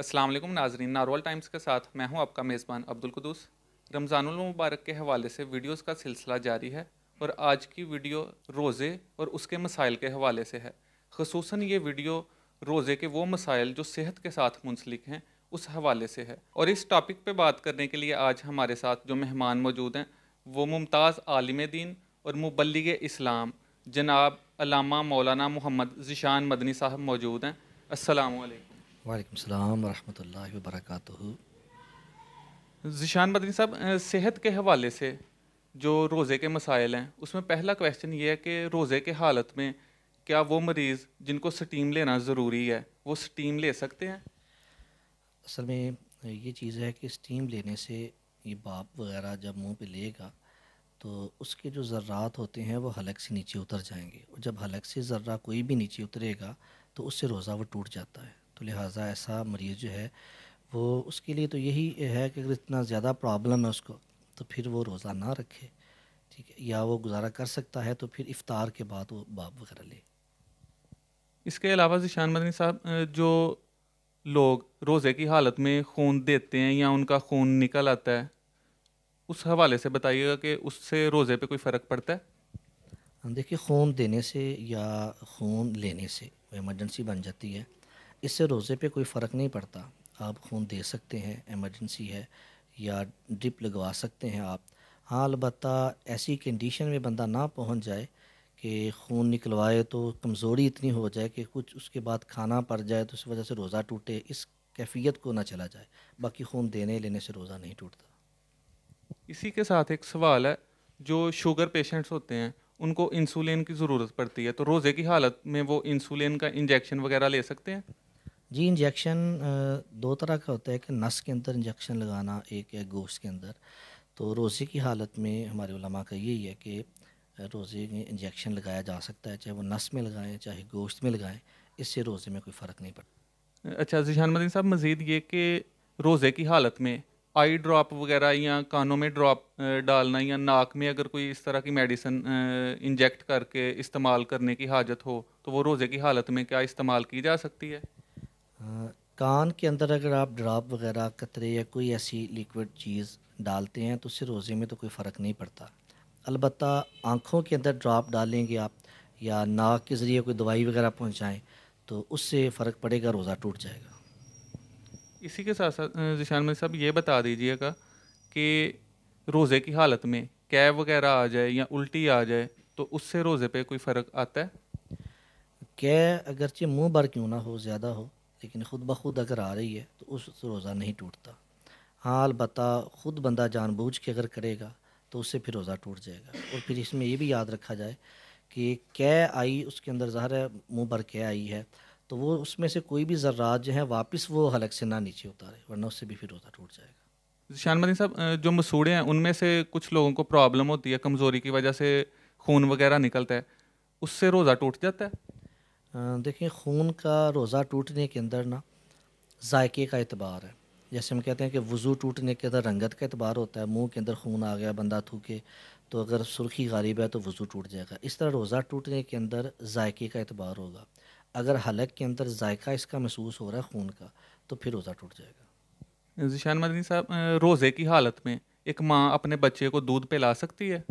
अस्सलाम वालेकुम नाजरीन, नारोल टाइम्स के साथ मैं हूं आपका मेज़बान अब्दुल कुदूस। रमज़ानुल मुबारक के हवाले से वीडियोस का सिलसिला जारी है और आज की वीडियो रोज़े और उसके मसाइल के हवाले से है। ख़ुसूसन ये वीडियो रोज़े के वो मसाइल जो सेहत के साथ मुंसलिक हैं उस हवाले से है। और इस टॉपिक पे बात करने के लिए आज हमारे साथ जो मेहमान मौजूद हैं वो मुमताज़ आलिम दीन और मुबल्लिग इस्लाम जनाब अल्लामा मौलाना मोहम्मद ज़िशान मदनी साहब मौजूद हैं। अस्सलामु अलैकुम। वालेकुम सलाम वरहमतुल्लाहि वबरकातुहू। ज़िशान मदनी साहब, सेहत के हवाले से जो रोज़े के मसाइल हैं उसमें पहला क्वेश्चन ये है कि रोज़े के हालत में क्या वो मरीज़ जिनको स्टीम लेना ज़रूरी है वो स्टीम ले सकते हैं? असल में ये चीज़ है कि स्टीम लेने से ये भाप वगैरह जब मुंह पे लेगा तो उसके जो ज़र्रात होते हैं वो हलक से नीचे उतर जाएंगे, और जब हलक से ज़र्रा कोई भी नीचे उतरेगा तो उससे रोज़ा वो टूट जाता है। तो लिहाजा ऐसा मरीज़ जो है वो उसके लिए तो यही है कि अगर इतना ज़्यादा प्रॉब्लम है उसको तो फिर वो रोज़ा ना रखे, ठीक है, या वो गुजारा कर सकता है तो फिर इफ़्तार के बाद वो भाप वगैरह ले। इसके अलावा ज़िशान मदनी साहब, जो लोग रोज़े की हालत में खून देते हैं या उनका खून निकल आता है उस हवाले से बताइएगा कि उससे रोज़े पे कोई फ़र्क पड़ता है? हम देखिए, खून देने से या खून लेने से वो इमरजेंसी बन जाती है, इससे रोज़े पे कोई फ़र्क नहीं पड़ता। आप खून दे सकते हैं, इमरजेंसी है, या ड्रिप लगवा सकते हैं आप। हाँ, अलबत्ता ऐसी कंडीशन में बंदा ना पहुंच जाए कि खून निकलवाए तो कमज़ोरी इतनी हो जाए कि कुछ उसके बाद खाना पड़ जाए तो इस वजह से रोज़ा टूटे, इस कैफ़ियत को ना चला जाए। बाकी खून देने लेने से रोज़ा नहीं टूटता। इसी के साथ एक सवाल है, जो शुगर पेशेंट्स होते हैं उनको इंसुलिन की ज़रूरत पड़ती है, तो रोज़े की हालत में वो इंसुलिन का इंजेक्शन वगैरह ले सकते हैं? जी, इंजेक्शन दो तरह का होता है कि नस के अंदर इंजेक्शन लगाना, एक है गोश्त के अंदर। तो रोज़े की हालत में हमारे उलमा का यही है कि रोज़े में इंजेक्शन लगाया जा सकता है, चाहे वो नस में लगाएं चाहे गोश्त में लगाएं, इससे रोज़े में कोई फ़र्क नहीं पड़ता। अच्छा ज़िशान मदनी साहब, मज़ीद ये कि रोज़े की हालत में आई ड्रॉप वगैरह या कानों में ड्रॉप डालना या नाक में अगर कोई इस तरह की मेडिसिन इंजेक्ट करके इस्तेमाल करने की हाजत हो तो वो रोज़े की हालत में क्या इस्तेमाल की जा सकती है? कान के अंदर अगर आप ड्रॉप वगैरह, कतरे या कोई ऐसी लिक्विड चीज़ डालते हैं तो उससे रोज़े में तो कोई फ़र्क नहीं पड़ता। अलबत्ता आँखों के अंदर ड्रॉप डालेंगे आप, या नाक के ज़रिए कोई दवाई वगैरह पहुँचाएँ, तो उससे फ़र्क पड़ेगा, रोज़ा टूट जाएगा। इसी के साथ साथ ज़िशान मदनी साहब ये बता दीजिएगा कि रोज़े की हालत में कैब वगैरह आ जाए या उल्टी आ जाए तो उससे रोज़े पे कोई फ़र्क आता है? क्या अगरचे मुँह भर क्यों ना हो, ज़्यादा हो, लेकिन ख़ुद ब खुद अगर आ रही है तो उस रोज़ा नहीं टूटता। हाँ, अलबत्ता ख़ुद बंदा जानबूझ के अगर करेगा तो उससे फिर रोज़ा टूट जाएगा। और फिर इसमें ये भी याद रखा जाए कि कै आई उसके अंदर, ज़ाहिर है मुँह भर के आई है, तो वो उसमें से कोई भी ज़र्रात जो है वापस वो हलक से ना नीचे उतारे, वरना उससे भी फिर रोज़ा टूट जाएगा। ज़िशान मदनी साहब, जो मसूड़े हैं उनमें से कुछ लोगों को प्रॉब्लम होती है, कमज़ोरी की वजह से खून वगैरह निकलता है, उससे रोज़ा टूट जाता है? देखिए, खून का रोज़ा टूटने के अंदर ना जायके का एतबार है। जैसे हम कहते हैं कि वज़ू टूटने के अंदर रंगत का एतबार होता है, मुँह के अंदर खून आ गया, बंदा थूके, तो अगर सुर्ख़ी गालिब है तो वज़ू टूट जाएगा। इस तरह रोज़ा टूटने के अंदर जायके का एतबार होगा। अगर हलक के अंदर जायका इसका महसूस हो रहा है खून का, तो फिर रोज़ा टूट जाएगा। ज़िशान मदनी साहब, रोज़े की हालत में एक माँ अपने बच्चे को दूध पिला सकती है?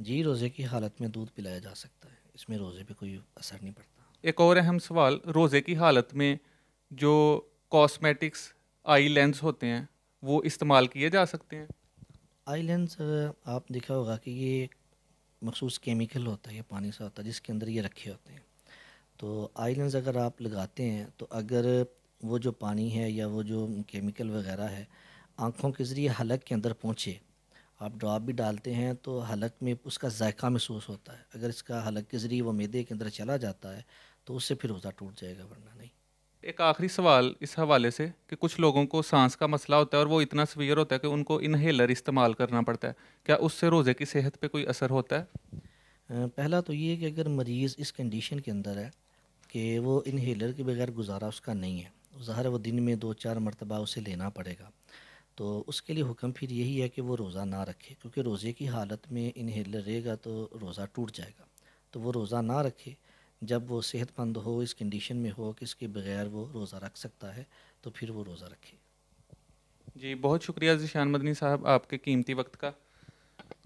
जी, रोज़े की हालत में दूध पिलाया जा सकता है, इसमें रोज़े पे कोई असर नहीं पड़ता। एक और अहम सवाल, रोज़े की हालत में जो कॉस्मेटिक्स आई लेंस होते हैं वो इस्तेमाल किए जा सकते हैं? आई लेंस, आप देखा होगा कि ये एक मखसूस केमिकल होता है, ये पानी सा होता है जिसके अंदर ये रखे होते हैं। तो आई लेंस अगर आप लगाते हैं तो अगर वो जो पानी है या वो जो केमिकल वगैरह है आँखों के ज़रिए हलक के अंदर पहुँचे, आप ड्रॉप भी डालते हैं तो हलक में उसका जायका महसूस होता है। अगर इसका हलक के ज़रिए वो मैदे के अंदर चला जाता है तो उससे फिर रोज़ा टूट जाएगा, वरना नहीं। एक आखिरी सवाल इस हवाले से कि कुछ लोगों को सांस का मसला होता है और वो इतना सीवियर होता है कि उनको इनहेलर इस्तेमाल करना पड़ता है, क्या उससे रोज़े की सेहत पे कोई असर होता है? पहला तो ये है कि अगर मरीज़ इस कंडीशन के अंदर है कि वो इनहेलर के बगैर गुजारा उसका नहीं है, ज़ाहिर है वो दिन में 2-4 मरतबा उसे लेना पड़ेगा, तो उसके लिए हुक्म फिर यही है कि वो रोज़ा ना रखे, क्योंकि रोज़े की हालत में इनहेलर रहेगा तो रोज़ा टूट जाएगा। तो वो रोज़ा ना रखे, जब वो सेहतमंद हो, इस कंडीशन में हो कि इसके बगैर वो रोज़ा रख सकता है, तो तो फिर वो रोज़ा रखे। जी, बहुत शुक्रिया ज़ीशान मदनी साहब आपके कीमती वक्त का।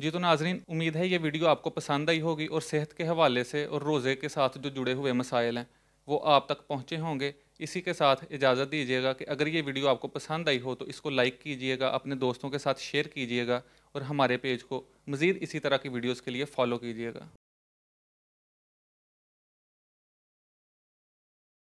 जी, तो नाज़रीन, उम्मीद है ये वीडियो आपको पसंद आई होगी और सेहत के हवाले से और रोज़े के साथ जो जुड़े हुए मसाइल हैं वो आप तक पहुँचे होंगे। इसी के साथ इजाज़त दीजिएगा कि अगर ये वीडियो आपको पसंद आई हो तो इसको लाइक कीजिएगा, अपने दोस्तों के साथ शेयर कीजिएगा और हमारे पेज को मज़ीद इसी तरह की वीडियोज़ के लिए फ़ॉलो कीजिएगा।